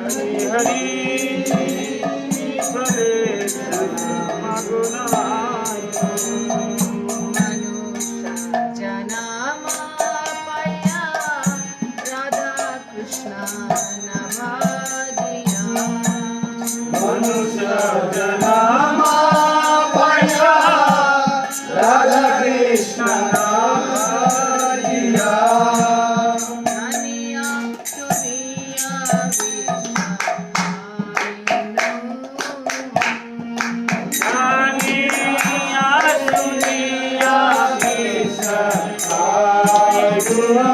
हरि फलेश मगुनाय मनुष्य जनमा पाया राधा कृष्ण नभाजिया मनुष्य जन्म पाया राधा कृष्ण जिया धनिया दुनिया दुनिया दुनिया विसराय गुरु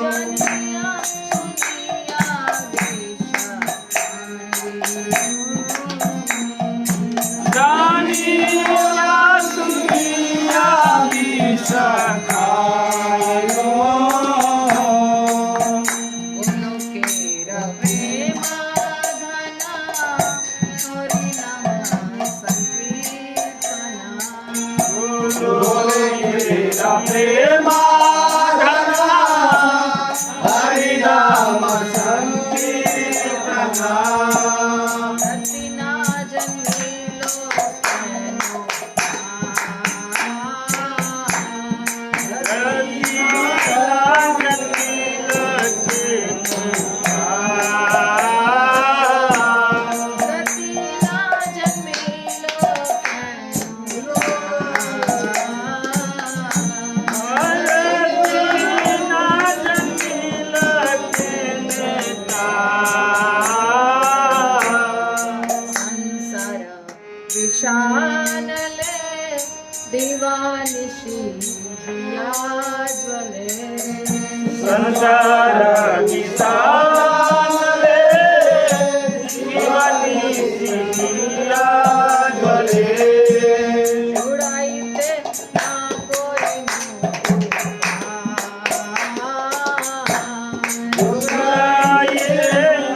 जनिया दुनिया सखाय गो बोलो केरा प्रेम धना हरि नाम संकीर्तना बोले मेरा प्रेमाधना हरि नाम संकीर्तना रतिना जन्मिलो तेनो रतिना जन्मिलो संसार विशानले दिवानिशी जिया ज्वले संसार विशाले जीवनी सिया ज्वले जुड़ाइते ना कोई जुड़ाइते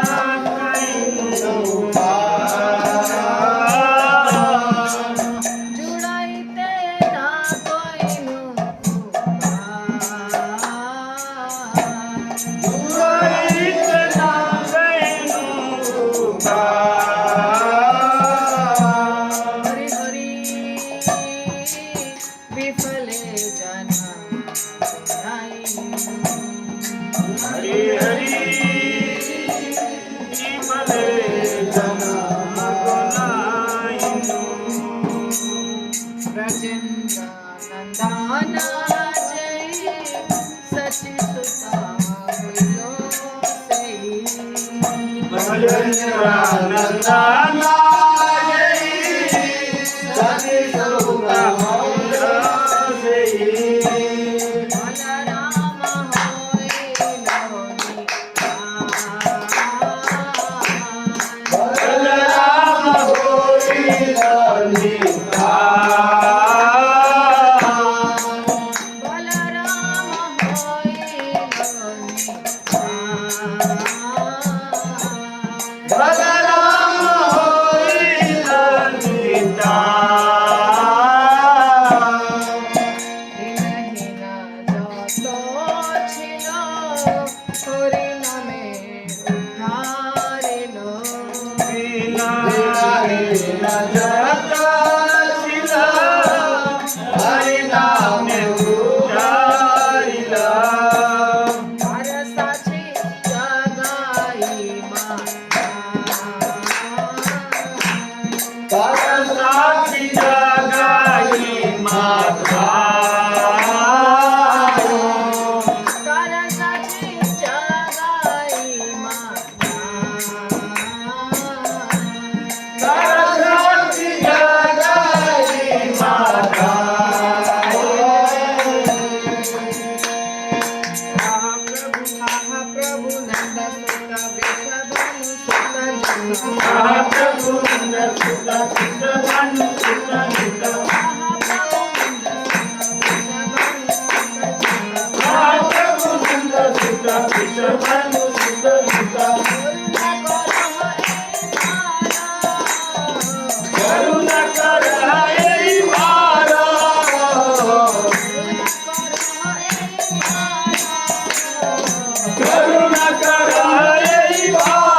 ना कोई हरि हरि विफले जना हरि हरि भले जनम गुनाइनु ब्रजेंद्र नंदना जय सची सुता हुलो सही भजनंदना जय सति सुता मौला सेई बलराम होए लोनी बलराम होई ललिता बलराम होए लोनी बलराम होई ललिता दिनहीना যত ছিল হরি নামে উদ্ধারিল Arasati jagai mata Arasati jagai mata Mahaprabhu Nanda Sutta Vrishabhanu Sutta Mahaprabhu Nanda Sutta Vrishabhanu Sutta Sutta Mahaprabhu Nanda Sutta Vrishabhanu Sutta Sutta Karuna Karai Mara Karuna Karai Mara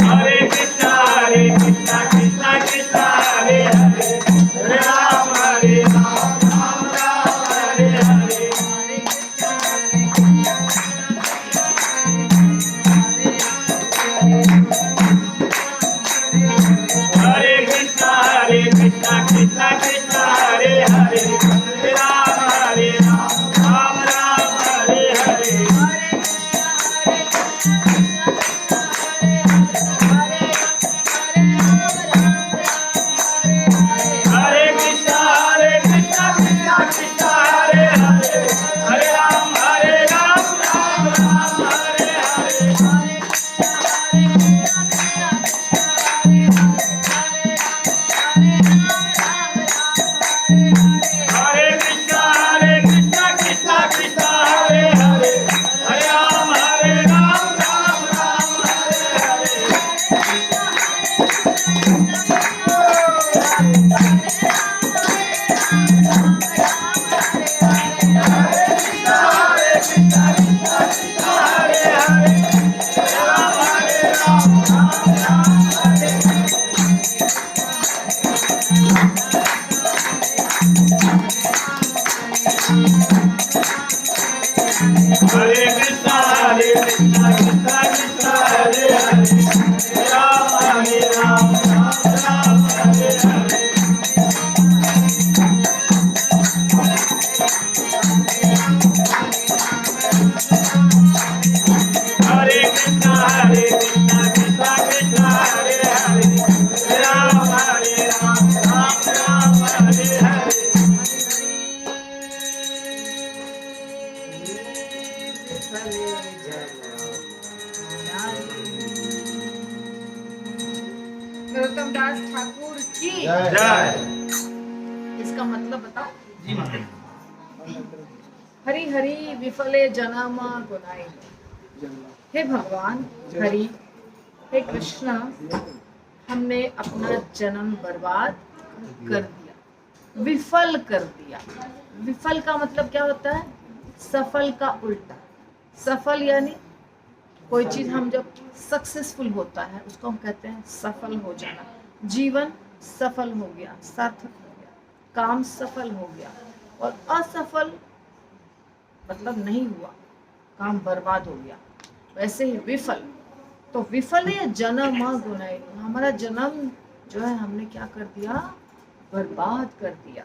Hare Krishna, Krishna Krishna, Hare Hare, Hare Ram, Ram Hare Hare. Hare Krishna, Krishna Krishna, Hare Hare, Hare Ram, Ram Hare Hare. Hare Krishna, Krishna Krishna, Hare Hare, Hare Ram, Ram Hare Hare. Hare Krishna, Krishna Krishna, Hare Hare, Hare Ram, Ram Hare Hare. Hare Krishna, Krishna Krishna, Hare Hare, Hare Ram, Ram Hare Hare. Hare Krishna, Krishna Krishna, Hare Hare, Hare Ram, Ram Hare Hare. Narottam दास ठाकुर की जय। इसका मतलब बताओ। हरि हरि विफले जन्म गुनाई। हे भगवान हरि, हे कृष्णा, हमने अपना जन्म बर्बाद कर दिया, विफल कर दिया। विफल का मतलब क्या होता है? सफल का उल्टा। सफल यानी कोई चीज हम जब सक्सेसफुल होता है उसको हम कहते हैं सफल हो जाना। जीवन सफल हो गया, सार्थक हो गया, काम सफल हो गया। और असफल मतलब नहीं हुआ, काम बर्बाद हो गया। वैसे ही विफल, तो विफल है जन्म गुनाई। हमारा जन्म जो है हमने क्या कर दिया? बर्बाद कर दिया।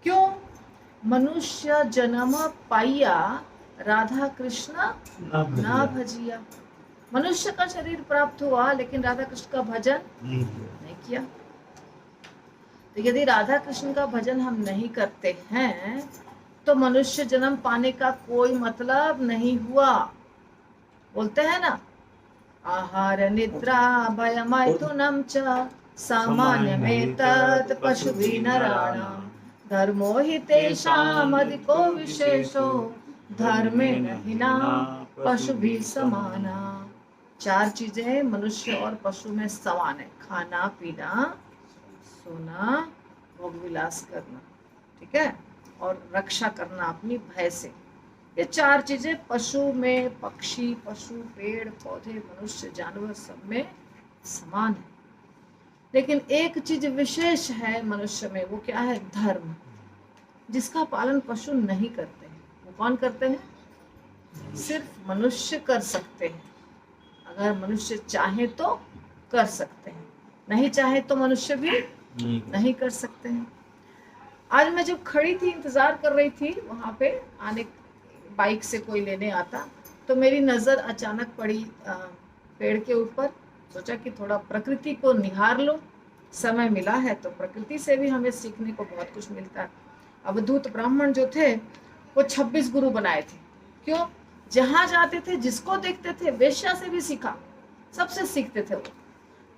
क्यों? मनुष्य जन्म पाइया, राधा कृष्ण ना भजिया। मनुष्य का शरीर प्राप्त हुआ लेकिन राधा कृष्ण का भजन नहीं किया। तो यदि राधा कृष्ण का भजन हम नहीं करते हैं तो मनुष्य जन्म पाने का कोई मतलब नहीं हुआ। बोलते हैं ना, आहार निद्रा भय मैथुनम च सामान्यमेतत् पशुभिः नराणां धर्मो हि तेषाम् अधिको विशेषो धर्मेण हिना पशुभिः समाना। चार चीजें मनुष्य और पशु में समान है: खाना पीना, सोना, भोग विलास करना, ठीक है, और रक्षा करना अपनी भय से। ये चार चीजें पशु में, पक्षी, पशु, पेड़ पौधे, मनुष्य, जानवर सब में समान है। लेकिन एक चीज विशेष है मनुष्य में, वो क्या है? धर्म, जिसका पालन पशु नहीं करते हैं। वो कौन करते हैं? सिर्फ मनुष्य कर सकते हैं। अगर मनुष्य चाहे तो कर सकते हैं, नहीं चाहे तो मनुष्य भी नहीं कर सकते हैं। आज मैं जब खड़ी थी, इंतजार कर रही थी वहां पे आने, बाइक से कोई लेने आता, तो मेरी नजर अचानक पड़ी पेड़ के ऊपर। सोचा कि थोड़ा प्रकृति को निहार लो, समय मिला है तो प्रकृति से भी हमें सीखने को बहुत कुछ मिलता है। अवधूत ब्राह्मण जो थे वो 26 गुरु बनाए थे। क्यों? जहां जाते थे जिसको देखते थे, वेश्या से भी सीखा, सबसे सीखते थे वो।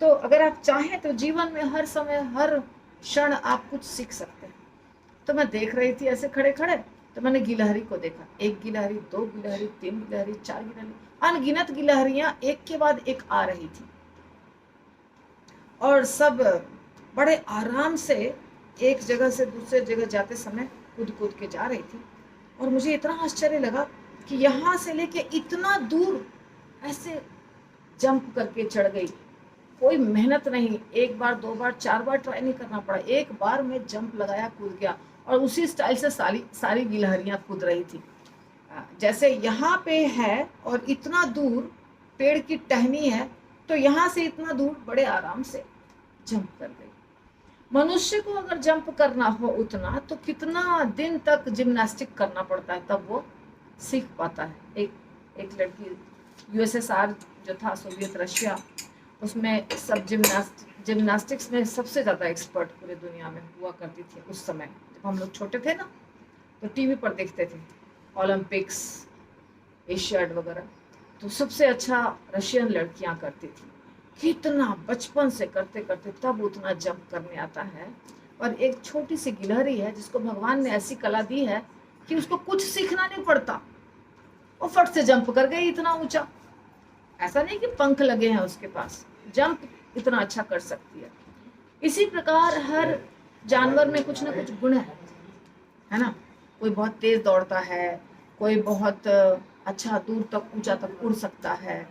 तो अगर आप चाहें तो जीवन में हर समय हर क्षण आप कुछ सीख सकते हैं। तो मैं देख रही थी ऐसे खड़े खड़े, तो मैंने गिलहरी को देखा। एक गिलहरी, दो गिलहरी, तीन गिलहरी, चार गिलहरी, अनगिनत गिलहरियां एक के बाद एक आ रही थी और सब बड़े आराम से एक जगह से दूसरे जगह जाते समय कूद कूद के जा रही थी। और मुझे इतना आश्चर्य लगा कि यहाँ से लेके इतना दूर ऐसे जंप करके चढ़ गई। कोई मेहनत नहीं, एक बार, दो बार, चार बार ट्राई नहीं करना पड़ा, एक बार में जंप लगाया, कूद गया। और उसी स्टाइल से सारी सारी गिलहरियां कूद रही थी। जैसे यहाँ पे है और इतना दूर पेड़ की टहनी है, तो यहाँ से इतना दूर बड़े आराम से जंप कर गई। मनुष्य को अगर जंप करना हो उतना, तो कितना दिन तक जिम्नास्टिक करना पड़ता है, तब वो सीख पाता है। एक लड़की यूएसएसआर जो था, सोवियत रशिया, उसमें सब जिम्नास्टिक्स में सबसे ज़्यादा एक्सपर्ट पूरे दुनिया में हुआ करती थी उस समय। जब हम लोग छोटे थे ना, तो टीवी पर देखते थे ओलंपिक्स, एशियाड वगैरह, तो सबसे अच्छा रशियन लड़कियां करती थी। कितना बचपन से करते करते तब उतना जंप करने आता है। और एक छोटी सी गिलहरी है जिसको भगवान ने ऐसी कला दी है कि उसको कुछ सीखना नहीं पड़ता, वो फट से जंप कर गई इतना ऊंचा। ऐसा नहीं कि पंख लगे हैं उसके पास, जंप इतना अच्छा कर सकती है। इसी प्रकार हर जानवर में कुछ ना कुछ गुण है ना। कोई बहुत तेज दौड़ता है, कोई बहुत अच्छा दूर तक, ऊंचा तक उड़ सकता है,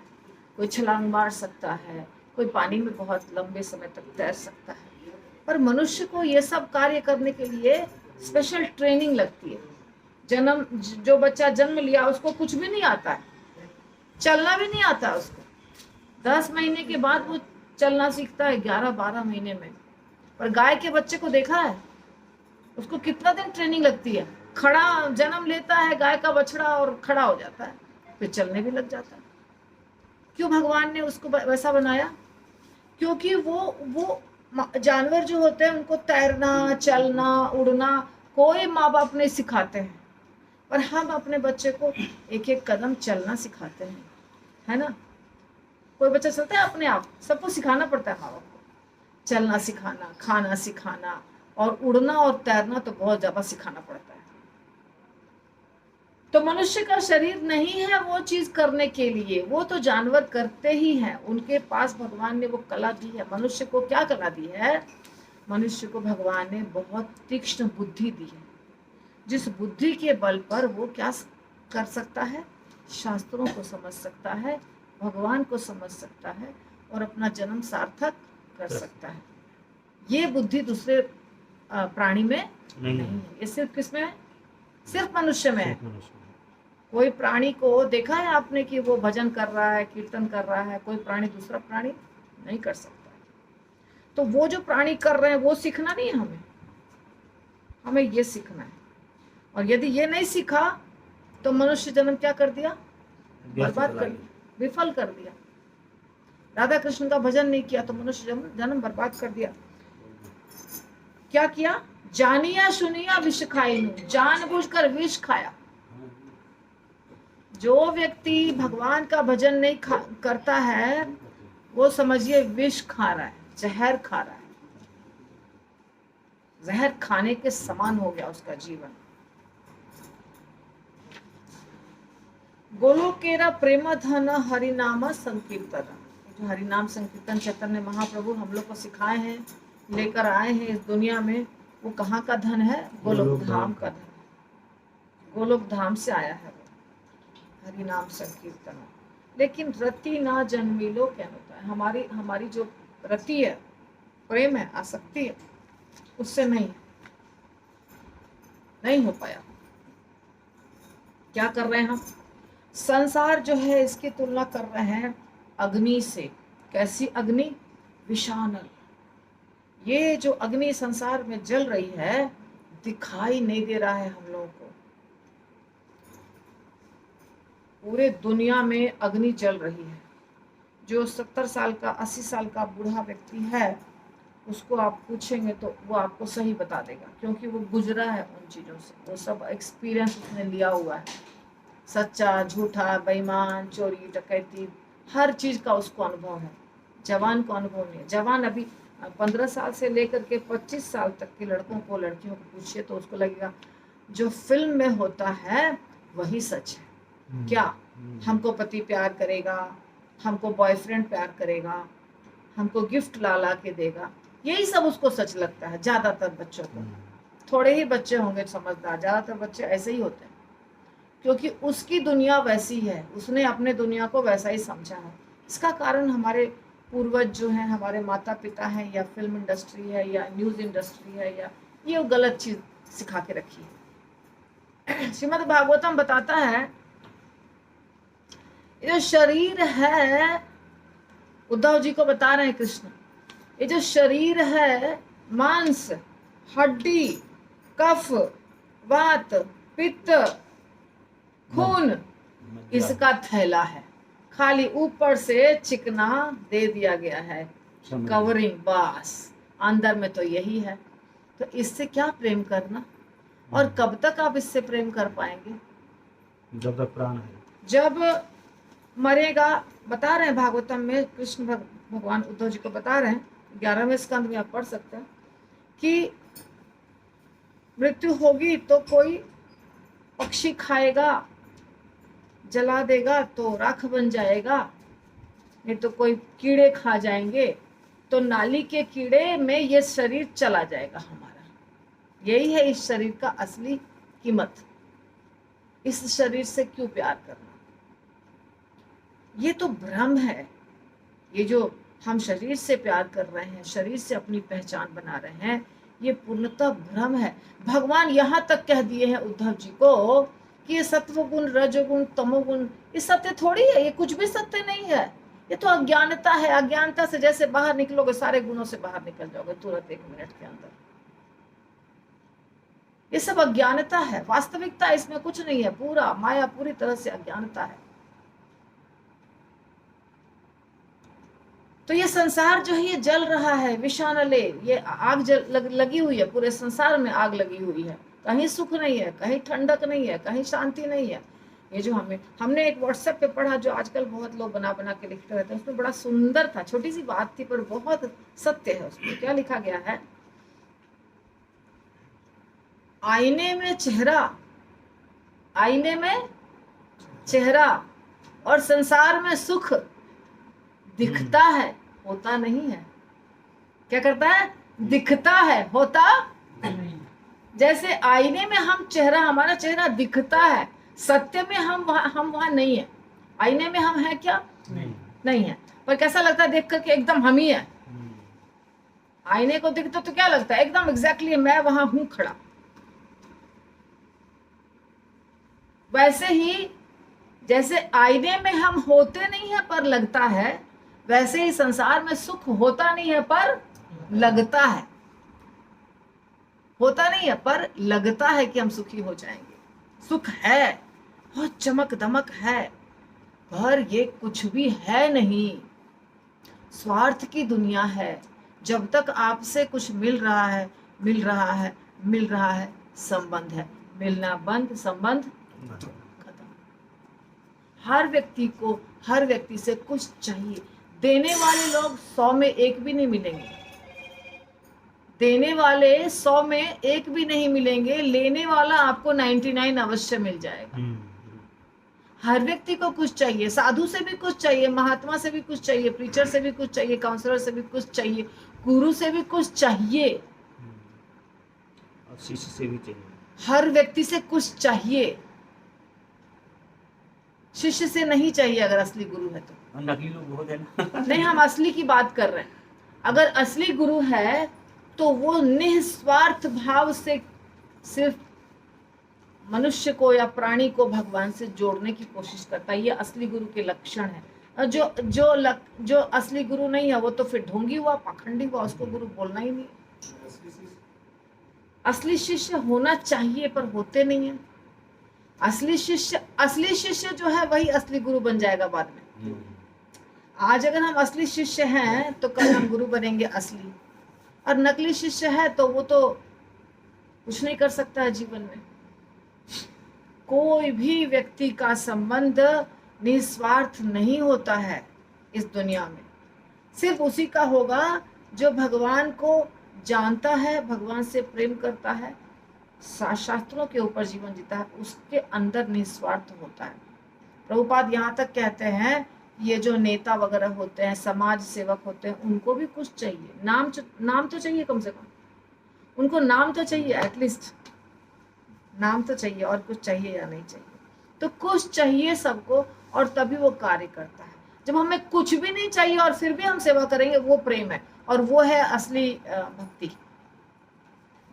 कोई छलांग मार सकता है, कोई पानी में बहुत लंबे समय तक तैर सकता है। पर मनुष्य को ये सब कार्य करने के लिए स्पेशल ट्रेनिंग लगती है। जो बच्चा जन्म लिया उसको कुछ भी नहीं आता है, चलना भी नहीं आता उसको। 10 महीने के बाद वो चलना सीखता है, 11-12 महीने में। पर गाय के बच्चे को देखा है, उसको कितना दिन ट्रेनिंग लगती है। खड़ा जन्म लेता है गाय का बछड़ा और खड़ा हो जाता है, फिर चलने भी लग जाता है। क्यों भगवान ने उसको वैसा बनाया? क्योंकि वो जानवर जो होते हैं उनको तैरना, चलना, उड़ना कोई माँ बाप नहीं सिखाते हैं, पर हम अपने बच्चे को एक एक कदम चलना सिखाते हैं, है ना। कोई बच्चा चलता है अपने आप, सबको सिखाना पड़ता है माँ बाप को। चलना सिखाना, खाना सिखाना, और उड़ना और तैरना तो बहुत ज्यादा सिखाना पड़ता है। तो मनुष्य का शरीर नहीं है वो चीज करने के लिए, वो तो जानवर करते ही हैं। उनके पास भगवान ने वो कला दी है। मनुष्य को क्या कला दी है? मनुष्य को भगवान ने बहुत तीक्ष्ण बुद्धि दी है, जिस बुद्धि के बल पर वो क्या कर सकता है? शास्त्रों को समझ सकता है, भगवान को समझ सकता है, और अपना जन्म सार्थक कर सकता है। ये बुद्धि दूसरे प्राणी में नहीं है। ये सिर्फ किसमें है? सिर्फ मनुष्य में है। कोई प्राणी को देखा है आपने कि वो भजन कर रहा है, कीर्तन कर रहा है? कोई प्राणी दूसरा प्राणी नहीं कर सकता है। तो वो जो प्राणी कर रहे हैं वो सीखना नहीं है हमें ये सीखना है। और यदि ये नहीं सीखा तो मनुष्य जन्म क्या कर दिया? बर्बाद कर दिया, विफल कर दिया। राधा कृष्ण का भजन नहीं किया तो मनुष्य जन्म बर्बाद कर दिया। क्या किया? जानिया सुनिया विष खाई, जानबूझकर विष खाया। जो व्यक्ति भगवान का भजन नहीं करता है वो समझिए विष खा रहा है, जहर खा रहा है। जहर खाने के समान हो गया उसका जीवन। गोलोकेरा प्रेम धन हरिनाम संकीर्तन। जो हरिनाम संकीर्तन चैतन्य महाप्रभु हम लोग को सिखाए हैं, लेकर आए हैं इस दुनिया में, वो कहाँ का धन है? गोलोक धाम का धन। गोलोक धाम से आया है वो हरिनाम संकीर्तन। लेकिन रति ना जन्मिलो क्या होता है? हमारी जो रति है, प्रेम है, आसक्ति है, उससे नहीं हो पाया। क्या कर रहे हैं हम? संसार जो है इसकी तुलना कर रहे हैं अग्नि से। कैसी अग्नि? विषानल। ये जो अग्नि संसार में जल रही है दिखाई नहीं दे रहा है हम लोगों को। पूरे दुनिया में अग्नि जल रही है। जो 70 साल का, 80 साल का बूढ़ा व्यक्ति है उसको आप पूछेंगे तो वो आपको सही बता देगा, क्योंकि वो गुजरा है उन चीज़ों से। वो सब एक्सपीरियंस उसने लिया हुआ है। सच्चा, झूठा, बेईमान, चोरी, डकैती, हर चीज़ का उसको अनुभव है। जवान को अनुभव नहीं है। जवान अभी 15 साल से लेकर के 25 साल तक के लड़कों को, लड़कियों को पूछिए तो उसको लगेगा जो फिल्म में होता है वही सच है। क्या? हमको पति प्यार करेगा, हमको बॉयफ्रेंड प्यार करेगा, हमको गिफ्ट ला के देगा, यही सब उसको सच लगता है। ज़्यादातर बच्चों को, थोड़े ही बच्चे होंगे समझदार, ज़्यादातर बच्चे ऐसे ही होते हैं। क्योंकि उसकी दुनिया वैसी है, उसने अपने दुनिया को वैसा ही समझा है। इसका कारण हमारे पूर्वज जो हैं, हमारे माता पिता हैं, या फिल्म इंडस्ट्री है, या न्यूज़ इंडस्ट्री है, या ये गलत चीज़ सिखा के रखी है। श्रीमद् भागवतम बताता है ये जो शरीर है, उद्धव जी को बता रहे हैं कृष्ण, ये जो शरीर है मांस, हड्डी, कफ, वात, पित्त, खून, इसका थैला है। खाली ऊपर से चिकना दे दिया गया है, कवरिंग, बस अंदर में तो यही है। तो इससे क्या प्रेम करना, और कब तक आप इससे प्रेम कर पाएंगे? जब तक प्राण है। जब मरेगा, बता रहे हैं भागवतम में, कृष्ण भगवान उद्धव जी को बता रहे हैं, 11वें स्कंद में आप पढ़ सकते हैं कि मृत्यु होगी तो कोई पक्षी खाएगा, जला देगा तो राख बन जाएगा, नहीं तो कोई कीड़े खा जाएंगे, तो नाली के कीड़े में ये शरीर चला जाएगा हमारा। यही है इस शरीर का असली कीमत। इस शरीर से क्यों प्यार करना? ये तो भ्रम है। ये जो हम शरीर से प्यार कर रहे हैं, शरीर से अपनी पहचान बना रहे हैं, ये पूर्णतः भ्रम है। भगवान यहाँ तक कह दिए हैं उद्धव जी को कि ये सत्वगुण, रजोगुण, तमोगुण, ये सत्य थोड़ी है, ये कुछ भी सत्य नहीं है। ये तो अज्ञानता है। अज्ञानता से जैसे बाहर निकलोगे, सारे गुणों से बाहर निकल जाओगे तुरंत 1 मिनट के अंदर। ये सब अज्ञानता है, वास्तविकता इसमें कुछ नहीं है। पूरा माया पूरी तरह से अज्ञानता है। तो ये संसार जो है ये जल रहा है, विषानले, ये आग लगी हुई है। पूरे संसार में आग लगी हुई है। कहीं सुख नहीं है, कहीं ठंडक नहीं है, कहीं शांति नहीं है। ये जो हमने एक व्हाट्सएप पे पढ़ा, जो आजकल बहुत लोग बना बना के लिखते रहते हैं, उसमें बड़ा सुंदर था, छोटी सी बात थी पर बहुत सत्य है। उसमें क्या लिखा गया है, आईने में चेहरा और संसार में सुख दिखता है, होता नहीं है। क्या करता है? दिखता है, होता नहीं। जैसे आईने में हमारा चेहरा दिखता है, सत्य में हम वहां नहीं है। आईने में हम है क्या? नहीं है। पर कैसा लगता है देख करके? एकदम हम ही है। आईने को दिखता तो क्या लगता है? एकदम एग्जैक्टली मैं वहां हूं खड़ा। वैसे ही जैसे आईने में हम होते नहीं है पर लगता है, वैसे ही संसार में सुख होता नहीं है पर लगता है। होता नहीं है पर लगता है कि हम सुखी हो जाएंगे। सुख है, बहुत चमक दमक है, पर ये कुछ भी है नहीं। स्वार्थ की दुनिया है। जब तक आपसे कुछ मिल रहा है, संबंध है। मिलना बंद, संबंध खत्म। हर व्यक्ति से कुछ चाहिए। देने वाले लोग 100 में 1 भी नहीं मिलेंगे। देने वाले 100 में 1 भी नहीं मिलेंगे। लेने वाला आपको 99 अवश्य मिल जाएगा। हर व्यक्ति को कुछ चाहिए। साधु से भी कुछ चाहिए, महात्मा से भी कुछ चाहिए, प्रीचर से भी कुछ चाहिए, काउंसलर से भी कुछ चाहिए, गुरु से भी कुछ चाहिए, और शिष्य से भी चाहिए। हर व्यक्ति से कुछ चाहिए। शिष्य से नहीं चाहिए अगर असली गुरु है तो। नकली लोग बहुत है ना। नहीं, हम असली की बात कर रहे हैं। अगर असली गुरु है तो वो निस्वार्थ भाव से सिर्फ मनुष्य को या प्राणी को भगवान से जोड़ने की कोशिश करता है। ये असली गुरु के लक्षण है। और जो असली गुरु नहीं है वो तो फिर ढोंगी हुआ, पाखंडी हुआ, उसको गुरु बोलना ही नहीं। असली शिष्य होना चाहिए पर होते नहीं है। असली शिष्य जो है वही असली गुरु बन जाएगा बाद में। आज अगर हम असली शिष्य हैं तो कल हम गुरु बनेंगे असली, और नकली शिष्य है तो वो तो कुछ नहीं कर सकता है जीवन में। कोई भी व्यक्ति का संबंध निस्वार्थ नहीं होता है इस दुनिया में। सिर्फ उसी का होगा जो भगवान को जानता है, भगवान से प्रेम करता है, शास्त्रों के ऊपर जीवन जीता है, उसके अंदर निस्वार्थ होता है। प्रभुपाद यहाँ तक कहते हैं ये जो नेता वगैरह होते हैं, समाज सेवक होते हैं, उनको भी कुछ चाहिए। नाम तो चाहिए, कम से कम उनको नाम तो चाहिए, एटलीस्ट नाम तो चाहिए। और कुछ चाहिए या नहीं चाहिए? तो कुछ चाहिए सबको और तभी वो कार्य करता है। जब हमें कुछ भी नहीं चाहिए और फिर भी हम सेवा करेंगे, वो प्रेम है और वो है असली भक्ति।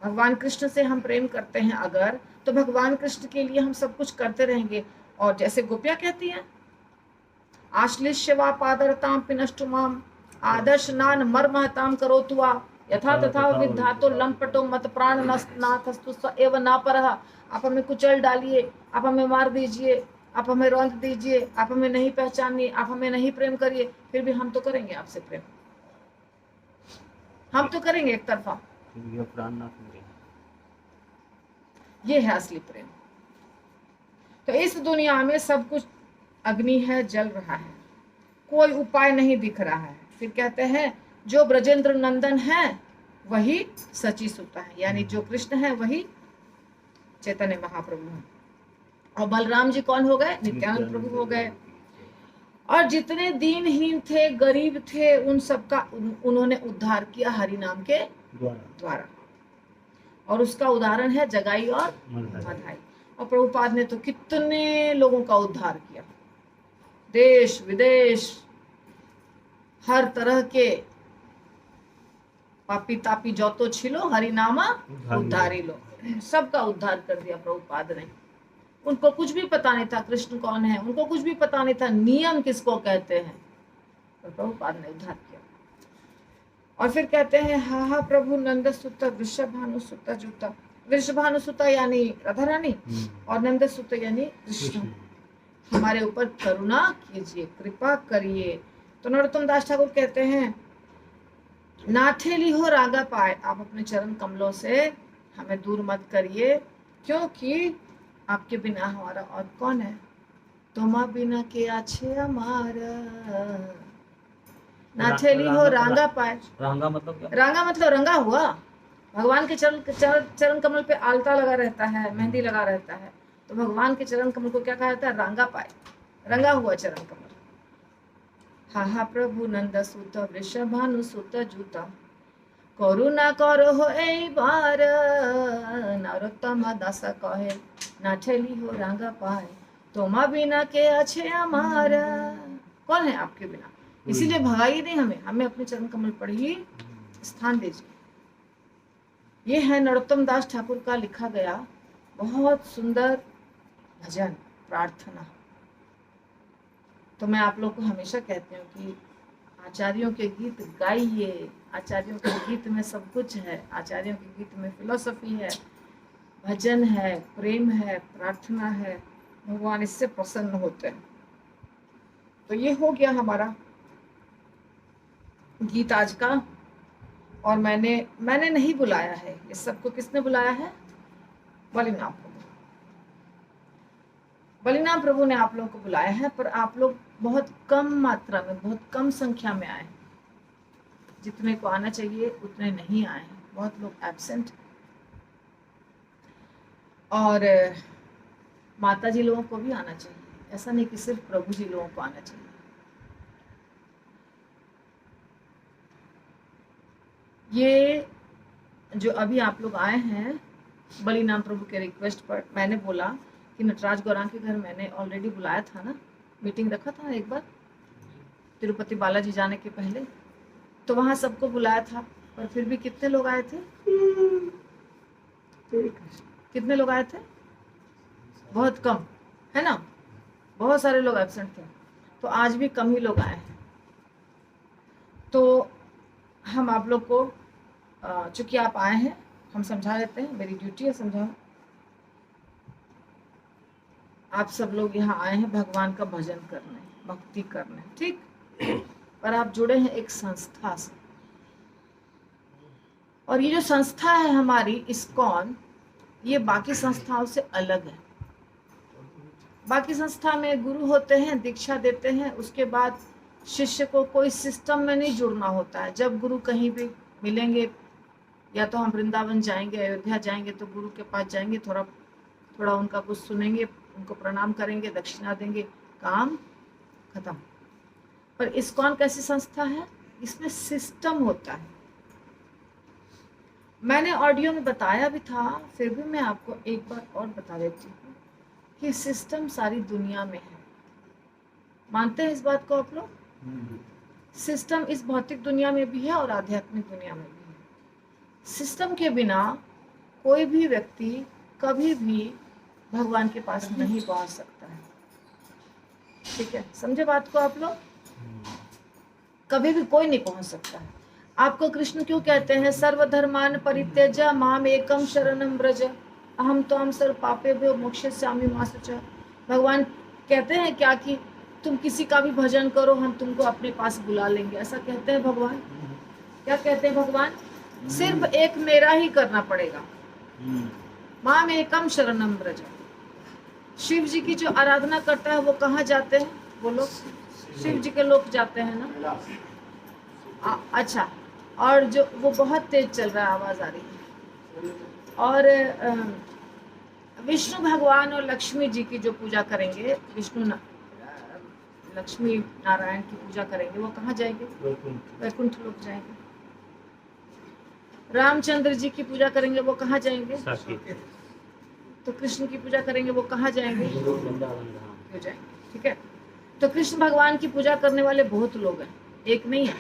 भगवान कृष्ण से हम प्रेम करते हैं अगर, तो भगवान कृष्ण के लिए हम सब कुछ करते रहेंगे। और जैसे गोपियां कहती हैं, आश्लिष्य पादरताम पिनष्टुमाम आदर्श नान मर्महताम करोतु वा यथा तथा विद्धातो लंपटो मत प्राण नाथस्तु स एव नापरः। आप हमें कुचल डालिए, आप हमें मार दीजिए, आप हमें रौंद दीजिए, आप हमें नहीं पहचानिए, आप हमें नहीं प्रेम करिए, फिर भी हम तो करेंगे आपसे प्रेम, हम तो करेंगे एक तरफा। फिर ये प्राणनाथ मेरे। ये है असली प्रेम। तो इस दुनिया में सब कुछ अग्नि है, जल रहा है, कोई उपाय नहीं दिख रहा है। फिर कहते हैं जो ब्रजेंद्र नंदन है वही सची सुता है, यानी जो कृष्ण है वही चैतन्य महाप्रभु है। और बलराम जी कौन हो गए? नित्यानंद प्रभु हो गए। और जितने दीनहीन थे, गरीब थे, उन सबका उन्होंने उद्धार किया हरि नाम के द्वारा। और उसका उदाहरण है जगाई और मधाई। और प्रभुपाद ने तो कितने लोगों का उद्धार किया, देश विदेश हर तरह के पापी तापी जो तो छिलो हरि नामा उद्धारी लो, सबका उद्धार कर दिया प्रभुपाद ने। उनको कुछ भी पता नहीं था कृष्ण कौन है, उनको कुछ भी पता नहीं था नियम किसको कहते हैं, तो प्रभुपाद ने उद्धार किया। और फिर कहते हैं हा हा प्रभु नंद सुत वृषभानु सुत जूता। वृषभानु सुता यानी राधा रानी और नंद सुत यानी कृष्ण। हमारे ऊपर करुणा कीजिए, कृपा करिए। तो नरोत्तम दास ठाकुर कहते हैं नाठेली हो रागा पाए, आप अपने चरण कमलों से हमें दूर मत करिए, क्योंकि आपके बिना हमारा और कौन है? तुम्हा बिना के अच्छे हमारा। नाठेली हो रांगा पाए। रांगा मतलब क्या? रांगा मतलब रंगा हुआ। भगवान के चरण कमल पे आलता लगा रहता है, मेहंदी लगा रहता है, तो भगवान के चरण कमल को क्या कहा जाता है? रांगा पाए, रंगा हुआ चरण कमल। हा हा प्रभु नंद सुत वृषभानु सुत जूता, करुणा करो हो ए बार। नरोत्तम दास कहे नाठेली हो रांगा पाए, तोमा बिना के अच्छे हमारा। कौन है आपके बिना? इसीलिए भगाइए नहीं हमें, हमें अपने चरण कमल पर ही स्थान दीजिए। ये है नरोत्तम दास ठाकुर का लिखा गया बहुत सुंदर भजन प्रार्थना। तो मैं आप लोग को हमेशा कहती हूँ कि आचार्यों के गीत गाइए। आचार्यों के गीत में सब कुछ है, आचार्यों के गीत में फिलॉसफी है, भजन है, प्रेम है, प्रार्थना है। भगवान इससे प्रसन्न होते हैं। तो ये हो गया हमारा गीत आज का। और मैंने नहीं बुलाया है, इस सबको किसने बुलाया है? बलिनाथ प्रभु। बलिनाथ प्रभु ने आप लोगों को बुलाया है, पर आप लोग बहुत कम मात्रा में, बहुत कम संख्या में आए। जितने को आना चाहिए उतने नहीं आए हैं, बहुत लोग एब्सेंट। और माता जी लोगों को भी आना चाहिए, ऐसा नहीं कि सिर्फ प्रभु जी लोगों को आना चाहिए। ये जो अभी आप लोग आए हैं बलिनाम प्रभु के रिक्वेस्ट पर, मैंने बोला कि नटराज गौरांग के घर मैंने ऑलरेडी बुलाया था ना, मीटिंग रखा था एक बार तिरुपति बालाजी जाने के पहले, तो वहाँ सबको बुलाया था। पर फिर भी कितने लोग आए थे? कितने लोग आए थे? बहुत कम है ना, बहुत सारे लोग एब्सेंट थे। तो आज भी कम ही लोग आए हैं। तो हम आप लोग को चूंकि आप आए हैं, हम समझा देते हैं, मेरी ड्यूटी है समझाना। आप सब लोग यहाँ आए हैं भगवान का भजन करने, भक्ति करने, ठीक? पर आप जुड़े हैं एक संस्था से, और ये जो संस्था है हमारी इस्कॉन, ये बाकी संस्थाओं से अलग है। बाकी संस्था में गुरु होते हैं, दीक्षा देते हैं, उसके बाद शिष्य को कोई सिस्टम में नहीं जुड़ना होता है। जब गुरु कहीं भी मिलेंगे, या तो हम वृंदावन जाएंगे, अयोध्या जाएंगे, तो गुरु के पास जाएंगे, थोड़ा थोड़ा उनका कुछ सुनेंगे, उनको प्रणाम करेंगे, दक्षिणा देंगे, काम खत्म। पर इस्कॉन कैसी संस्था है? इसमें सिस्टम होता है। मैंने ऑडियो में बताया भी था, फिर भी मैं आपको एक बार और बता देती हूँ। कि सिस्टम सारी दुनिया में है। मानते हैं इस बात को आप लोग? सिस्टम इस भौतिक दुनिया में भी है और आध्यात्मिक दुनिया में भी है। सिस्टम के बिना कोई भी व्यक्ति कभी भी भगवान के पास नहीं पहुंच सकता है। ठीक है, समझे बात को आप लोग? कभी भी कोई नहीं पहुंच सकता है। आपको कृष्ण क्यों कहते हैं सर्वधर्मान परित्यज्य माम एकम शरणम व्रज अहम त्वां सर्व पापेभ्यो मोक्षयिष्यामि मा शुचः। भगवान कहते हैं क्या कि तुम किसी का भी भजन करो, हम तुमको अपने पास बुला लेंगे, ऐसा कहते हैं भगवान? क्या कहते हैं भगवान? सिर्फ एक मेरा ही करना पड़ेगा। माम एकम शरणम व्रज। शिव जी की जो आराधना करता है वो कहाँ जाते हैं? वो लोग शिव जी के लोग जाते हैं ना। अच्छा, और जो वो बहुत तेज चल रहा है, आवाज आ रही है। और विष्णु भगवान और लक्ष्मी जी की जो पूजा करेंगे, लक्ष्मी नारायण की पूजा करेंगे, वो कहाँ जाएंगे? वैकुंठ लोक जाएंगे। रामचंद्र जी की पूजा करेंगे, वो कहाँ जाएंगे? तो कृष्ण की पूजा करेंगे, वो कहाँ जाएंगे? क्यों जाएंगे? ठीक है, तो कृष्ण भगवान की पूजा करने वाले बहुत लोग हैं, एक नहीं है,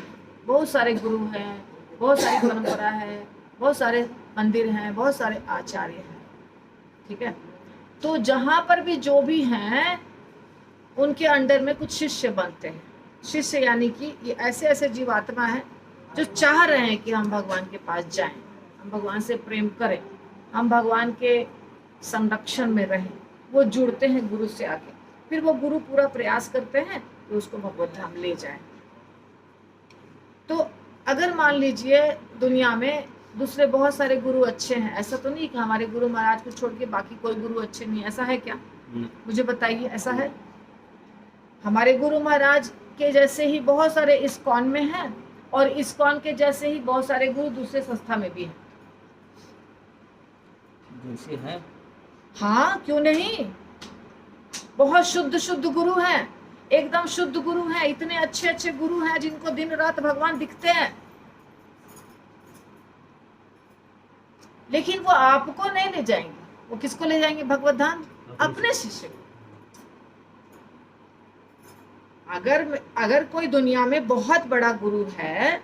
बहुत सारे गुरु हैं, बहुत सारी परंपरा है, बहुत सारे मंदिर हैं, बहुत सारे आचार्य हैं। ठीक है, तो जहां पर भी जो भी हैं उनके अंडर में कुछ शिष्य बनते हैं। शिष्य यानी कि ये ऐसे ऐसे जीवात्मा हैं जो चाह रहे हैं कि हम भगवान के पास जाएं, हम भगवान से प्रेम करें, हम भगवान के संरक्षण में रहें। वो जुड़ते हैं गुरु से आके, फिर वो गुरु पूरा प्रयास करते हैं कि उसको भगवत धाम ले जाएं। तो अगर मान लीजिए दुनिया में दूसरे बहुत सारे गुरु अच्छे हैं, ऐसा तो नहीं कि हमारे गुरु महाराज को छोड़ के बाकी कोई गुरु अच्छे नहीं, ऐसा है क्या? मुझे बताइए, ऐसा है? हमारे गुरु महाराज के जैसे ही बहुत सारे इस्कॉन में हैं और इस्कॉन के जैसे ही बहुत सारे गुरु दूसरे संस्था में भी हैं। जैसे है? हाँ, क्यों नहीं? बहुत शुद्ध शुद्ध गुरु हैं, एकदम शुद्ध गुरु हैं, इतने अच्छे अच्छे गुरु हैं जिनको दिन रात भगवान दिखते हैं, लेकिन वो आपको नहीं ले जाएंगे। वो किसको ले जाएंगे भगवत धाम? अपने शिष्य को। अगर कोई दुनिया में बहुत बड़ा गुरु है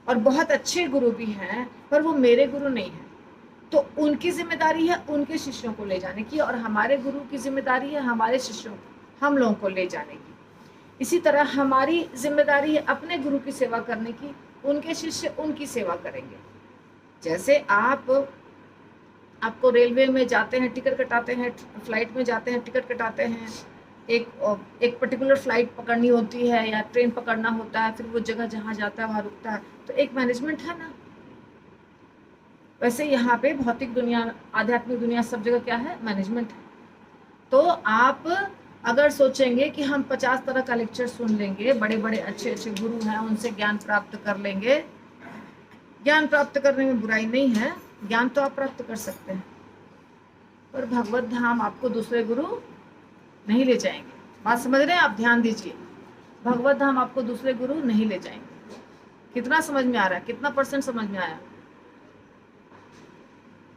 और बहुत अच्छे गुरु भी हैं, पर वो मेरे गुरु नहीं है, तो उनकी जिम्मेदारी है उनके शिष्यों को ले जाने की, और हमारे गुरु की जिम्मेदारी है हमारे शिष्यों को, हम लोगों को ले जाने की। इसी तरह हमारी जिम्मेदारी है अपने गुरु की सेवा करने की, उनके शिष्य उनकी सेवा करेंगे। जैसे आपको रेलवे में जाते हैं, टिकट कटाते हैं, फ्लाइट में जाते हैं, टिकट कटाते हैं, एक पर्टिकुलर फ्लाइट पकड़नी होती है या ट्रेन पकड़ना होता है, फिर वो जगह जहाँ जाता है वहाँ रुकता है, तो एक मैनेजमेंट है ना। वैसे यहाँ पे भौतिक दुनिया, आध्यात्मिक दुनिया, सब जगह क्या है? मैनेजमेंट है। तो आप अगर सोचेंगे कि हम 50 तरह का लेक्चर सुन लेंगे, बड़े बड़े अच्छे अच्छे गुरु हैं, उनसे ज्ञान प्राप्त कर लेंगे, ज्ञान प्राप्त करने में बुराई नहीं है, ज्ञान तो आप प्राप्त कर सकते हैं, पर भगवत धाम आपको दूसरे गुरु नहीं ले जाएंगे। बात समझ रहे हैं आप? ध्यान दीजिए, भगवत धाम आपको दूसरे गुरु नहीं ले जाएंगे। कितना समझ में आ रहा है? कितना % समझ में आया?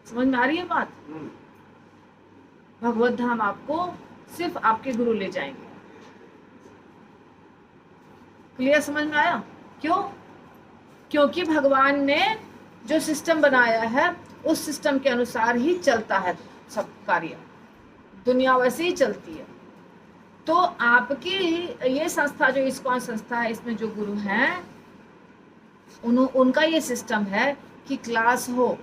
समझ में आ रही है बात? भगवत धाम आपको सिर्फ आपके गुरु ले जाएंगे। क्लियर? समझ में आया? क्यों? क्योंकि भगवान ने जो सिस्टम बनाया है उस सिस्टम के अनुसार ही चलता है सब कार्य, दुनिया वैसे ही चलती है। तो आपकी ये संस्था जो इस्कॉन संस्था है, इसमें जो गुरु हैं उनका ये सिस्टम है कि क्लास हो,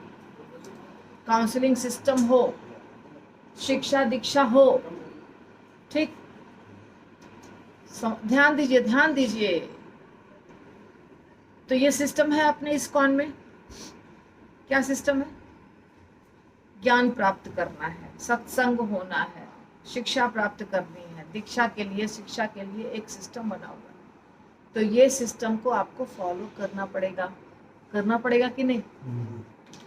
काउंसलिंग सिस्टम हो, शिक्षा दीक्षा हो। ठीक, ध्यान दीजिए, ध्यान दीजिए। तो ये सिस्टम है अपने इस्कॉन में। क्या सिस्टम है? ज्ञान प्राप्त करना है, सत्संग होना है, शिक्षा प्राप्त करनी है, दीक्षा के लिए, शिक्षा के लिए एक सिस्टम बना हुआ। तो ये सिस्टम को आपको फॉलो करना पड़ेगा कि नहीं?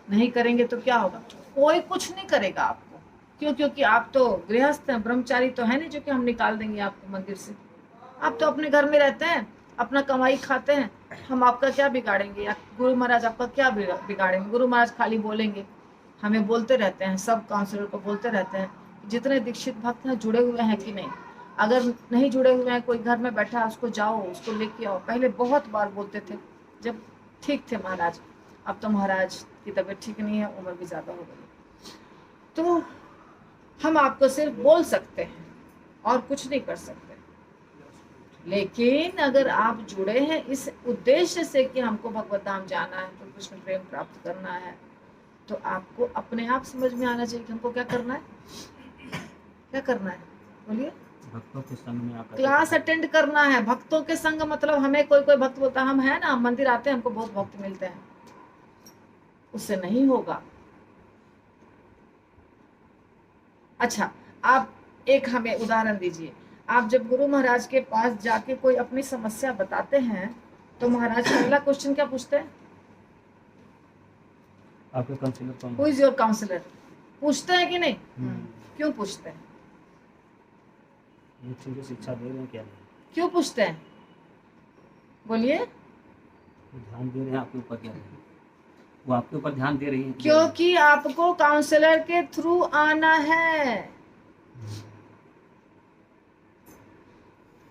नहीं करेंगे तो क्या होगा? कोई कुछ नहीं करेगा आपको। क्यों? क्योंकि आप तो गृहस्थ हैं, ब्रह्मचारी तो है नहीं जो कि हम निकाल देंगे आपको मंदिर से। आप तो अपने घर में रहते हैं, अपना कमाई खाते हैं, हम आपका क्या बिगाड़ेंगे, या गुरु महाराज आपका क्या बिगाड़ेंगे? गुरु महाराज खाली बोलेंगे, हमें बोलते रहते हैं, सब काउंसलर को बोलते रहते हैं जितने दीक्षित भक्त हैं जुड़े हुए हैं कि नहीं। अगर नहीं जुड़े हुए हैं, कोई घर में बैठा है, उसको जाओ, उसको लेके आओ। पहले बहुत बार बोलते थे जब ठीक थे महाराज, अब तो महाराज की तबीयत ठीक नहीं है, उम्र भी ज्यादा हो गई। तो हम आपको सिर्फ बोल सकते हैं और कुछ नहीं कर सकते। लेकिन अगर आप जुड़े हैं इस उद्देश्य से कि हमको भगवत धाम जाना है, तो कृष्ण प्रेम प्राप्त करना है, तो आपको अपने आप समझ में आना चाहिए कि हमको क्या करना है। क्या करना है बोलिए? भक्तों के संग में आकर क्लास अटेंड करना है। भक्तों के संग मतलब हमें कोई कोई भक्त बोलता है हम है ना, मंदिर आते हैं, हमको बहुत भक्त मिलते हैं, उससे नहीं होगा। अच्छा, आप एक हमें उदाहरण दीजिए। आप जब गुरु महाराज के पास जाके कोई अपनी समस्या बताते हैं, तो महाराज पहला क्वेश्चन क्या पूछते हैं? आपके काउंसलर कौन हु है? Is your counsellor? पूछते हैं कि नहीं? हम्म। क्यों पूछते हैं? ये चीजें शिक्षा दे रहे हैं क्या नहीं? क्यों पूछते हैं बोलिए? वो ध्यान दे रहे हैं आपके ऊपर क्या नहीं? वो आपके ऊपर ध्यान दे रही है क्योंकि आपको काउंसलर के थ्रू आना है।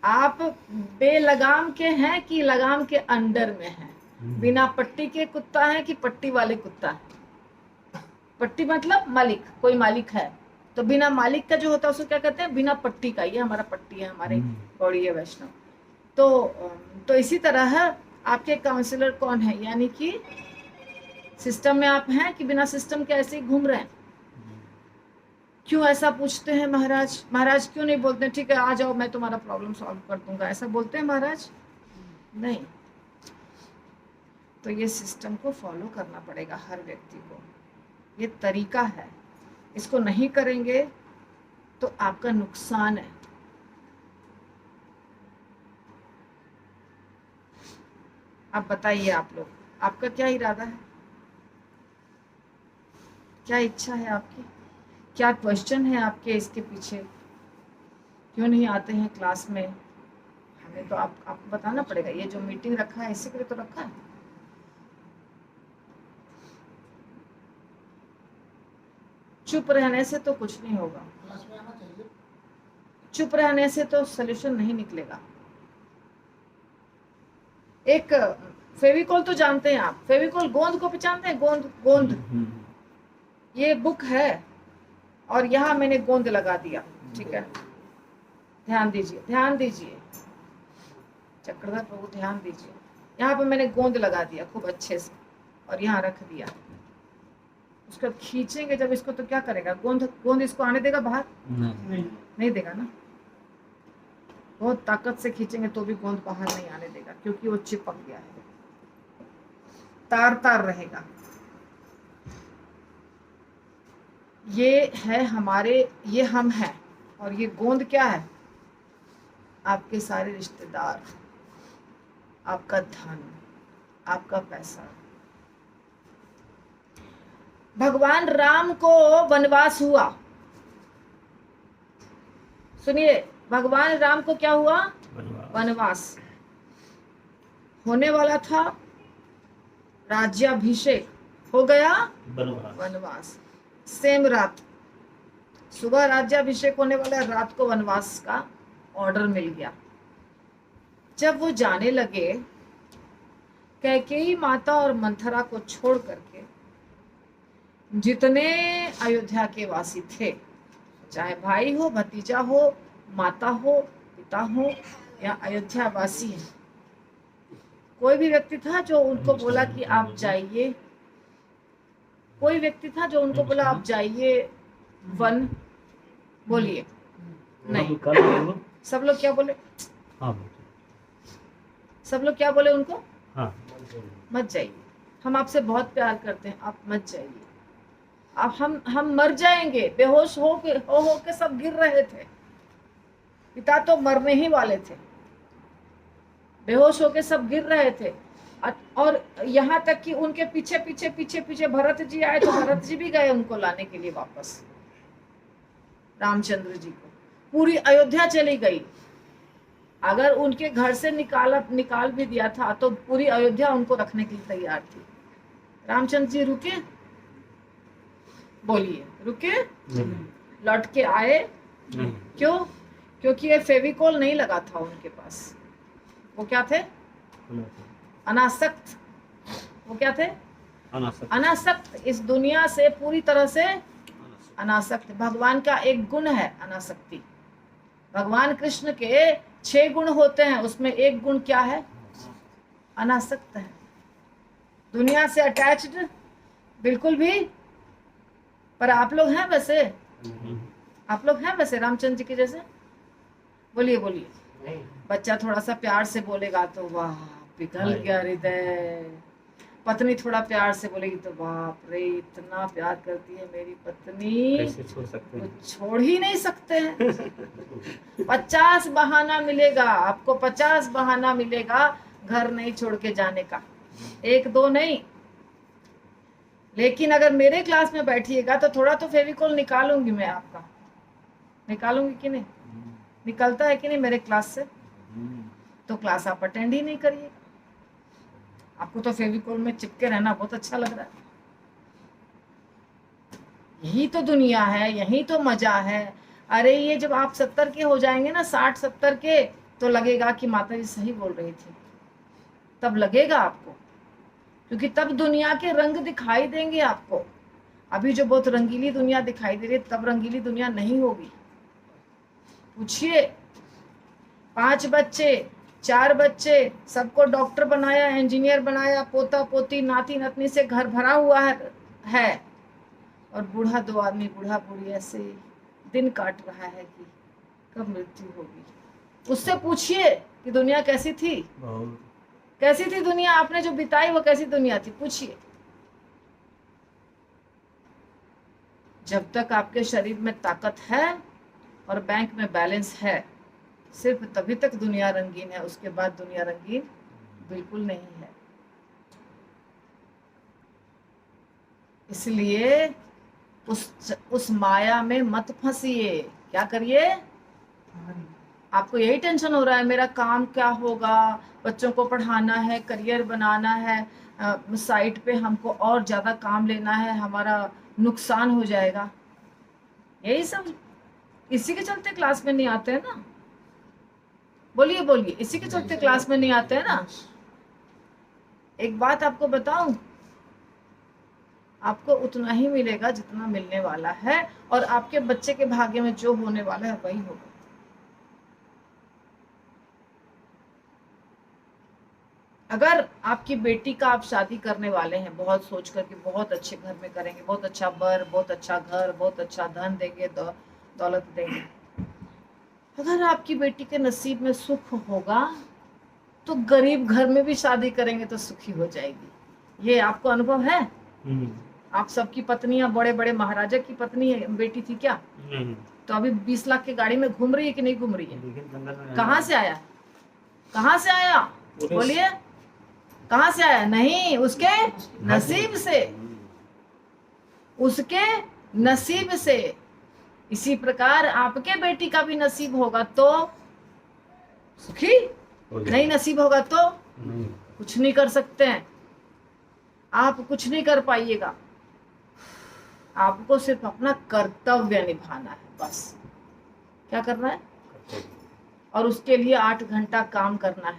आप बेलगाम के हैं कि लगाम के अंडर में हैं? बिना पट्टी के कुत्ता है कि पट्टी वाले कुत्ता है? पट्टी मतलब मालिक, कोई मालिक है, तो बिना मालिक का जो होता है उसको क्या कहते हैं? बिना पट्टी का। ये हमारा पट्टी है, हमारे गौड़ी है, वैष्णव। तो इसी तरह आपके काउंसलर कौन है? यानी कि सिस्टम में आप हैं कि बिना सिस्टम के ऐसे ही घूम रहे हैं? क्यों ऐसा पूछते हैं महाराज? महाराज क्यों नहीं बोलते ठीक है आ जाओ, मैं तुम्हारा प्रॉब्लम सॉल्व कर दूंगा? ऐसा बोलते हैं महाराज? नहीं। तो ये सिस्टम को फॉलो करना पड़ेगा हर व्यक्ति को। ये तरीका है, इसको नहीं करेंगे तो आपका नुकसान है। आप बताइए, आप लोग, आपका क्या इरादा है? क्या इच्छा है आपकी? क्या क्वेश्चन है आपके इसके पीछे? क्यों नहीं आते हैं क्लास में? हमें तो आपको बताना पड़ेगा। ये जो मीटिंग रखा है इसी के लिए तो रखा है। चुप रहने से तो कुछ नहीं होगा। चुप रहने से तो सोल्यूशन नहीं निकलेगा। एक फेविकोल तो जानते हैं आप? फेविकोल गोंद को पहचानते हैं? गोंद, गोंद। ये बुक है और यहाँ मैंने गोंद लगा दिया, ठीक है? ध्यान दीजिए, ध्यान दीजिए चक्रधर प्रभु, ध्यान दीजिए। यहाँ पे मैंने गोंद लगा दिया खूब अच्छे से और यहाँ रख दिया। उसका खींचेंगे जब इसको तो क्या करेगा? गोंद इसको आने देगा बाहर? नहीं देगा ना। बहुत ताकत से खींचेंगे तो भी गोंद बाहर नहीं आने देगा, क्योंकि वो चिपक गया है, तार तार रहेगा। ये है हमारे, ये हम हैं, और ये गोंद क्या है? आपके सारे रिश्तेदार, आपका धन, आपका पैसा। भगवान राम को वनवास हुआ। सुनिए, भगवान राम को क्या हुआ? वनवास होने वाला था। राज्याभिषेक हो गया, वनवास। सेम रात, सुबह राज्याभिषेक होने वाला, रात को वनवास का ऑर्डर मिल गया। जब वो जाने लगे, कैकेयी माता और मंथरा को छोड़ करके जितने अयोध्या के वासी थे, चाहे भाई हो, भतीजा हो, माता हो, पिता हो, या अयोध्या वासी है, कोई भी व्यक्ति था जो उनको बोला कि आप जाइए? कोई व्यक्ति था जो उनको बोला आप जाइए वन? बोलिए नहीं। सब लोग क्या बोले? सब लोग क्या बोले उनको? मत जाइए, हम आपसे बहुत प्यार करते हैं, आप मत जाइए। अब हम मर जाएंगे। बेहोश हो के सब गिर रहे थे। पिता तो मरने ही वाले थे, बेहोश होके सब गिर रहे थे। और यहाँ तक कि उनके पीछे पीछे पीछे पीछे भरत जी आए, तो भरत जी भी गए उनको लाने के लिए वापस, रामचंद्र जी को। पूरी अयोध्या चली गई। अगर उनके घर से निकाल भी दिया था तो पूरी अयोध्या उनको रखने के लिए तैयार थी। रामचंद्र जी रुके? बोलिए रुके? लौट के आए। नहीं। क्यों? क्योंकि ये फेविकोल नहीं लगा था उनके पास। वो क्या थे? अनासक्त। वो क्या थे? अनासक्त। अनासक्त, इस दुनिया से पूरी तरह से अनासक्त। भगवान का एक गुण है अनासक्ति। भगवान कृष्ण के 6 गुण होते हैं, उसमें एक गुण क्या है? अनासक्त है। दुनिया से अटैच्ड बिल्कुल भी। पर आप लोग हैं वैसे? आप लोग हैं वैसे रामचंद्र जी के जैसे? बोलिए बोलिए। बच्चा थोड़ा सा प्यार से बोलेगा तो वाह पिघल गया हृदय। पत्नी थोड़ा प्यार से बोलेगी तो बाप रे इतना प्यार करती है मेरी पत्नी, कैसे छोड़ सकते हैं? कुछ छोड़ ही नहीं सकते हैं। 50 बहाना मिलेगा आपको, 50 बहाना मिलेगा घर नहीं छोड़ के जाने का, 1-2 नहीं। लेकिन अगर मेरे क्लास में बैठिएगा तो थोड़ा तो फेविकोल निकालूंगी मैं आपका। निकालूंगी कि नहीं? निकलता है कि नहीं मेरे क्लास से? तो क्लास आप अटेंड ही नहीं करिएगा। आपको तो फेविकोल में चिपके रहना बहुत अच्छा लग रहा है। यही तो दुनिया है, यही तो मजा है। अरे ये जब आप 70 के हो जाएंगे ना, 60-70 के, तो लगेगा कि माता जी सही बोल रही थी। तब लगेगा आपको, क्योंकि तब दुनिया के रंग दिखाई देंगे आपको। अभी जो बहुत रंगीली दुनिया दिखाई दे रही है, तब रंगीली दुनिया नहीं होगी। पूछिए, 5 बच्चे, 4 बच्चे, सबको डॉक्टर बनाया, इंजीनियर बनाया, पोता पोती नाती नतनी से घर भरा हुआ है। और बूढ़ा 2 आदमी, बूढ़ा बूढ़ी ऐसे दिन काट रहा है कि कब मृत्यु होगी। उससे पूछिए कि दुनिया कैसी थी? कैसी थी दुनिया? आपने जो बिताई वो कैसी दुनिया थी? पूछिए। जब तक आपके शरीर में ताकत है और बैंक में बैलेंस है, सिर्फ तभी तक दुनिया रंगीन है। उसके बाद दुनिया रंगीन बिल्कुल नहीं है। इसलिए उस माया में मत फंसिए। क्या करिए? आपको यही टेंशन हो रहा है मेरा काम क्या होगा, बच्चों को पढ़ाना है, करियर बनाना है, साइट पे हमको और ज्यादा काम लेना है, हमारा नुकसान हो जाएगा। यही सब इसी के चलते क्लास में नहीं आते हैं ना। बोलिए बोलिए, इसी के चलते क्लास में नहीं आते हैं ना। एक बात आपको बताऊं, आपको उतना ही मिलेगा जितना मिलने वाला है, और आपके बच्चे के भाग्य में जो होने वाला है वही होगा। अगर आपकी बेटी का आप शादी करने वाले हैं, बहुत सोच करके बहुत अच्छे घर में करेंगे, बहुत अच्छा बर, बहुत अच्छा घर, बहुत अच्छा धन देंगे, दौलत देंगे। अगर आपकी बेटी के नसीब में सुख होगा तो गरीब घर में भी शादी करेंगे तो सुखी हो जाएगी। ये आपको अनुभव है? आप सबकी पत्नियां बड़े बड़े महाराजा की पत्नी बेटी थी क्या? तो अभी 20 लाख की गाड़ी में घूम रही है कि नहीं घूम रही है? कहाँ से आया? कहाँ से आया? बोलिए, कहाँ से आया? नहीं, उसके नसीब से, उसके नसीब से। इसी प्रकार आपके बेटी का भी नसीब होगा तो सुखी, नहीं नसीब होगा तो कुछ नहीं कर सकते हैं। आप कुछ नहीं कर पाइएगा। आपको सिर्फ अपना कर्तव्य निभाना है, बस। क्या करना है? और उसके लिए 8 घंटा काम करना है।